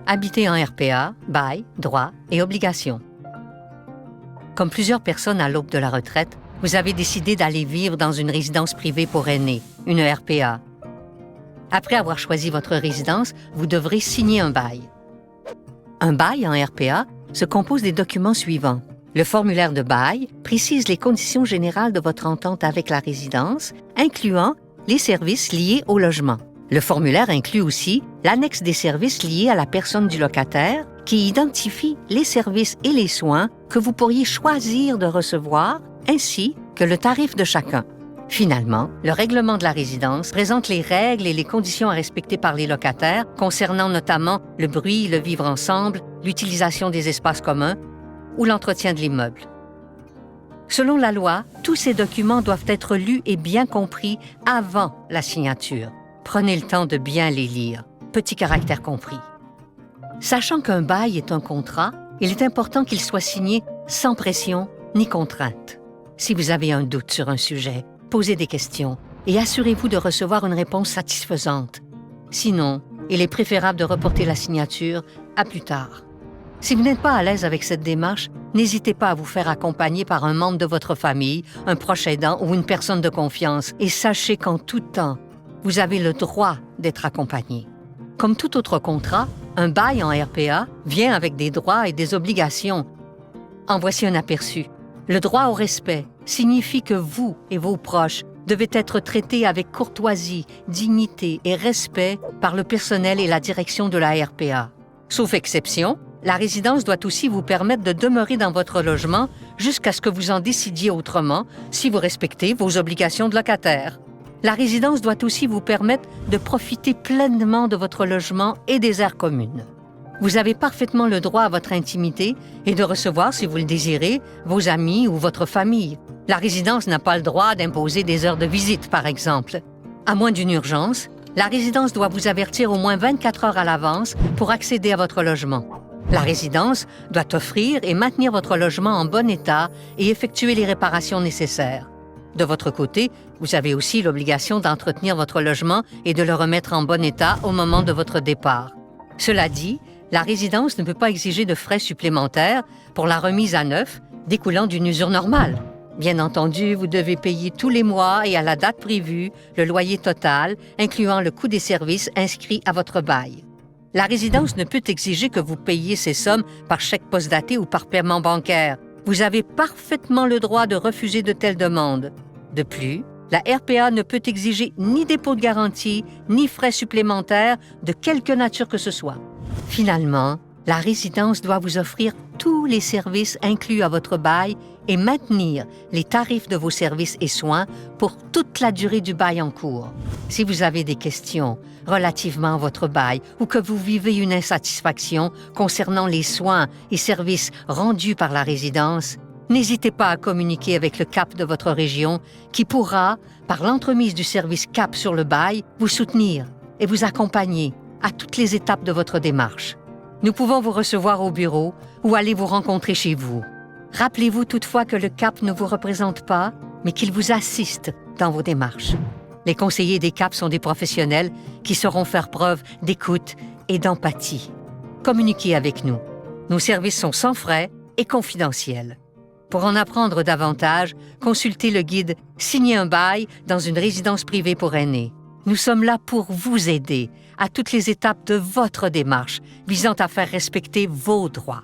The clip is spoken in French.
Habiter en RPA, bail, droits et obligations. Comme plusieurs personnes à l'aube de la retraite, vous avez décidé d'aller vivre dans une résidence privée pour aînés, une RPA. Après avoir choisi votre résidence, vous devrez signer un bail. Un bail en RPA se compose des documents suivants. Le formulaire de bail précise les conditions générales de votre entente avec la résidence, incluant les services liés au logement. Le formulaire inclut aussi l'annexe des services liés à la personne du locataire qui identifie les services et les soins que vous pourriez choisir de recevoir, ainsi que le tarif de chacun. Finalement, le règlement de la résidence présente les règles et les conditions à respecter par les locataires concernant notamment le bruit, le vivre ensemble, l'utilisation des espaces communs ou l'entretien de l'immeuble. Selon la loi, tous ces documents doivent être lus et bien compris avant la signature. Prenez le temps de bien les lire, petit caractère compris. Sachant qu'un bail est un contrat, il est important qu'il soit signé sans pression ni contrainte. Si vous avez un doute sur un sujet, posez des questions et assurez-vous de recevoir une réponse satisfaisante. Sinon, il est préférable de reporter la signature à plus tard. Si vous n'êtes pas à l'aise avec cette démarche, n'hésitez pas à vous faire accompagner par un membre de votre famille, un proche aidant ou une personne de confiance et sachez qu'en tout temps, vous avez le droit d'être accompagné. Comme tout autre contrat, un bail en RPA vient avec des droits et des obligations. En voici un aperçu. Le droit au respect signifie que vous et vos proches devez être traités avec courtoisie, dignité et respect par le personnel et la direction de la RPA. Sauf exception, la résidence doit aussi vous permettre de demeurer dans votre logement jusqu'à ce que vous en décidiez autrement si vous respectez vos obligations de locataire. La résidence doit aussi vous permettre de profiter pleinement de votre logement et des aires communes. Vous avez parfaitement le droit à votre intimité et de recevoir, si vous le désirez, vos amis ou votre famille. La résidence n'a pas le droit d'imposer des heures de visite, par exemple. À moins d'une urgence, la résidence doit vous avertir au moins 24 heures à l'avance pour accéder à votre logement. La résidence doit offrir et maintenir votre logement en bon état et effectuer les réparations nécessaires. De votre côté, vous avez aussi l'obligation d'entretenir votre logement et de le remettre en bon état au moment de votre départ. Cela dit, la résidence ne peut pas exiger de frais supplémentaires pour la remise à neuf découlant d'une usure normale. Bien entendu, vous devez payer tous les mois et à la date prévue le loyer total, incluant le coût des services inscrits à votre bail. La résidence ne peut exiger que vous payiez ces sommes par chèque postdaté ou par paiement bancaire. Vous avez parfaitement le droit de refuser de telles demandes. De plus, la RPA ne peut exiger ni dépôt de garantie, ni frais supplémentaires de quelque nature que ce soit. Finalement, la résidence doit vous offrir tous les services inclus à votre bail et maintenir les tarifs de vos services et soins pour toute la durée du bail en cours. Si vous avez des questions relativement à votre bail ou que vous vivez une insatisfaction concernant les soins et services rendus par la résidence, n'hésitez pas à communiquer avec le CAP de votre région qui pourra, par l'entremise du service CAP sur le bail, vous soutenir et vous accompagner à toutes les étapes de votre démarche. Nous pouvons vous recevoir au bureau ou aller vous rencontrer chez vous. Rappelez-vous toutefois que le CAP ne vous représente pas, mais qu'il vous assiste dans vos démarches. Les conseillers des CAP sont des professionnels qui sauront faire preuve d'écoute et d'empathie. Communiquez avec nous. Nos services sont sans frais et confidentiels. Pour en apprendre davantage, consultez le guide « Signer un bail dans une résidence privée pour aînés ». Nous sommes là pour vous aider à toutes les étapes de votre démarche visant à faire respecter vos droits.